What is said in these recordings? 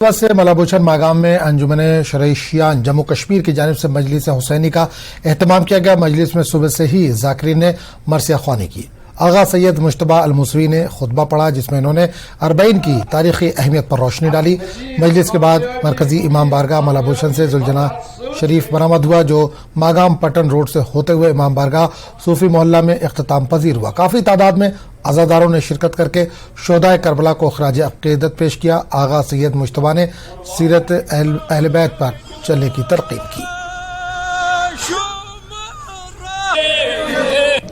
سے ملابوچن ماگام میں انجمن شرعیہ جموں کشمیر کی جانب سے مجلس حسینی کا اہتمام کیا گیا۔ مجلس میں صبح سے ہی ذاکرین نے مرثیہ خوانی کی۔ آغا سید مجتبی الموسوی نے خطبہ پڑھا جس میں انہوں نے اربعین کی تاریخی اہمیت پر روشنی ڈالی۔ مجلس کے بعد مرکزی امام بارگاہ ملابوچن سے ذوالجناح شریف برآمد ہوا جو ماگام پٹن روڈ سے ہوتے ہوئے امام بارگاہ صوفی محلہ میں اختتام پذیر ہوا۔ کافی تعداد میں عزاداروں نے شرکت کر کے شہدائے کربلا کو خراج عقیدت پیش کیا۔ آغا سید مجتبی نے سیرت اہل بیت پر چلنے کی تلقین کی۔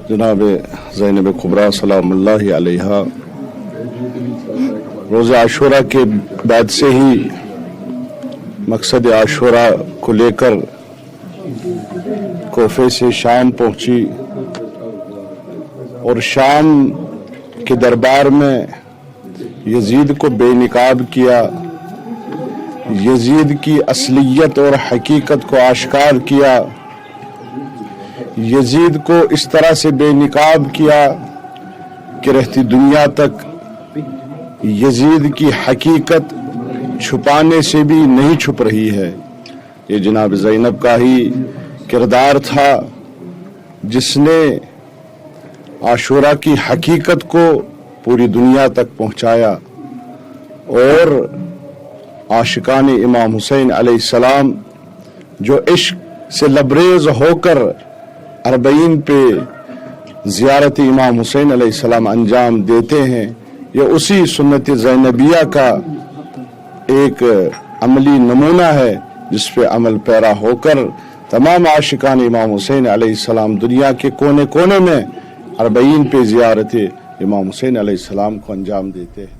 جناب زینب کبریٰ سلام اللہ علیہا روز عاشورہ کے بعد سے ہی مقصد عاشورہ کو لے کر کوفے سے شام پہنچی اور شام کے دربار میں یزید کو بے نقاب کیا، یزید کی اصلیت اور حقیقت کو آشکار کیا، یزید کو اس طرح سے بے نقاب کیا کہ رہتی دنیا تک یزید کی حقیقت چھپانے سے بھی نہیں چھپ رہی ہے۔ یہ جناب زینب کا ہی کردار تھا جس نے عاشورہ کی حقیقت کو پوری دنیا تک پہنچایا اور عاشقان امام حسین علیہ السلام جو عشق سے لبریز ہو کر اربعین پہ زیارت امام حسین علیہ السلام انجام دیتے ہیں، یہ اسی سنت زینبیہ کا ایک عملی نمونہ ہے جس پہ عمل پیرا ہو کر تمام عاشقان امام حسین علیہ السلام دنیا کے کونے کونے میں اربعین پہ زیارت امام حسین علیہ السلام کو انجام دیتے ہیں۔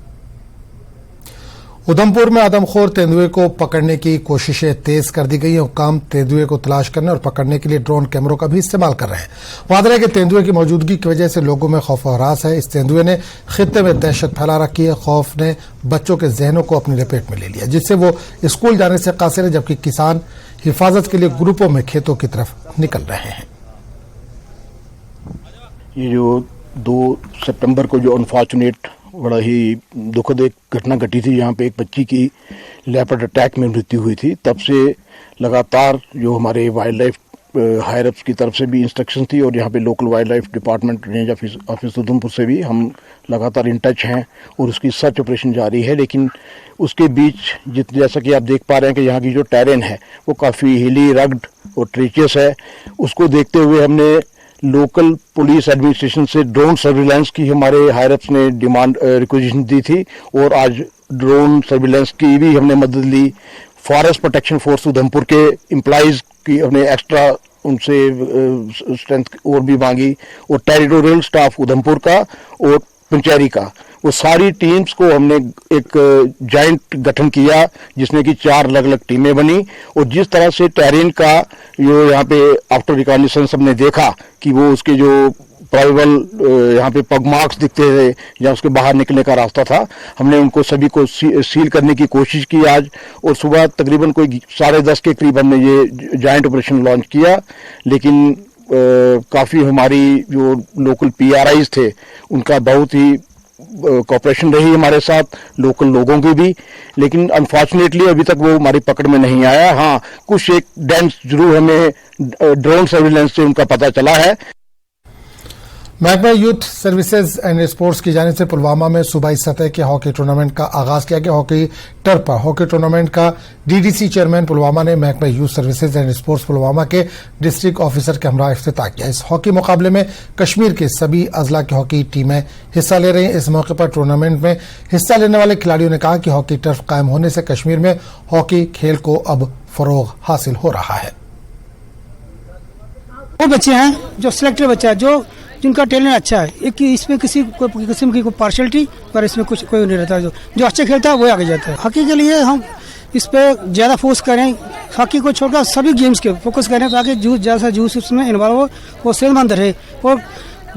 ادھم پور میں آدم خور تیندوے کو پکڑنے کی کوششیں تیز کر دی گئی ہیں۔ حکام تیندوے کو تلاش کرنے اور پکڑنے کے لیے ڈرون کیمروں کا بھی استعمال کر رہے ہیں۔ واضح ہے کہ تیندوے کی موجودگی کی وجہ سے لوگوں میں خوف و ہراس ہے۔ اس تیندوے نے خطے میں دہشت پھیلا رکھی ہے۔ خوف نے بچوں کے ذہنوں کو اپنی لپیٹ میں لے لیا جس سے وہ اسکول جانے سے قاصر ہے، جبکہ کسان حفاظت کے لیے گروپوں میں کھیتوں کی طرف نکل رہے ہیں۔ یہ جو 2 ستمبر کو جو انفارچونیٹ بڑا ہی دکھد ایک گھٹنا گھٹی تھی، یہاں پہ ایک بچی کی لیپرڈ اٹیک میں موت ہوئی تھی، تب سے لگاتار جو ہمارے وائلڈ لائف ہائر اپس کی طرف سے بھی انسٹرکشن تھی اور یہاں پہ local wild life department range office ادھم پور سے بھی ہم لگاتار ان ٹچ ہیں اور اس کی سرچ آپریشن جاری ہے۔ لیکن اس کے بیچ جیسا کہ آپ دیکھ پا رہے ہیں کہ یہاں کی جو ٹیرین ہے وہ کافی ہلی رگڈ اور ٹریچیس ہے۔ اس کو دیکھتے ہوئے ہم نے لوکل پولیس ایڈمنسٹریشن سے ڈرون سرویلنس کی ہمارے ہائر اپس نے ڈیمانڈ ریکویزیشن دی تھی اور آج ڈرون سرویلنس کی بھی ہم نے مدد لی۔ فارسٹ پروٹیکشن فورس ادھم پور کے امپلائیز کی ہم نے ایکسٹرا ان سے اسٹرینتھ اور بھی مانگی اور ٹیریٹوریل سٹاف ادھم پور کا اور پنچیری کا، وہ ساری ٹیمز کو ہم نے ایک جائنٹ گٹھن کیا جس میں کہ 4 الگ الگ ٹیمیں بنی اور جس طرح سے ٹیرین کا جو یہاں پہ آفٹر ریکانیسنس ہم نے دیکھا کہ وہ اس کے جو پرائیول یہاں پہ پگ مارکس دکھتے تھے یا اس کے باہر نکلنے کا راستہ تھا، ہم نے ان کو سبھی کو سیل کرنے کی کوشش کی آج اور صبح تقریباً کوئی 10:30 کے قریب ہم نے یہ جائنٹ آپریشن لانچ کیا۔ لیکن کافی ہماری جو لوکل PRIs تھے ان کا بہت ہی کوآپریشن رہی ہمارے ساتھ، لوکل لوگوں کی بھی، لیکن انفارچونیٹلی ابھی تک وہ ہماری پکڑ میں نہیں آیا۔ ہاں کچھ ایک ڈینس ضرور ہمیں ڈرون سرویلنس سے ان کا پتہ چلا ہے۔ محکمہ یوتھ سروسز اینڈ اسپورٹس کی جانب سے پلوامہ میں صوبائی سطح کے ہاکی ٹورنامنٹ کا آغاز کیا گیا۔ ہاکی ٹرف پر ہاکی ٹورنامنٹ کا DDC چیئرمین پلوامہ نے محکمہ youth services and sports Pulwama کے ڈسٹرکٹ آفیسر کے ہمراہ افتتاح کیا۔ اس ہاکی مقابلے میں کشمیر کے سبھی اضلاع کی ہاکی ٹیمیں حصہ لے رہی ہیں۔ اس موقع پر ٹورنامنٹ میں حصہ لینے والے کھلاڑیوں نے کہا کہ ہاکی ٹرف قائم ہونے سے کشمیر میں ہاکی کھیل کو اب فروغ حاصل ہو رہا ہے۔ وہ بچے ہیں جو سلیکٹڈ بچہ ہے جو جن کا ٹیلنٹ اچھا ہے، ایک اس میں کسی قسم کی کوئی پارشلٹی پر اس میں کچھ کوئی نہیں رہتا، جو اچھا کھیلتا ہے وہ آگے جاتا ہے۔ ہاکی کے لیے ہم اس پہ زیادہ فوکس کریں، ہاکی کو چھوڑ کر سبھی گیمز کے فوکس کریں تاکہ جیسا جوس اس میں انوالو ہو وہ صحت مند رہے اور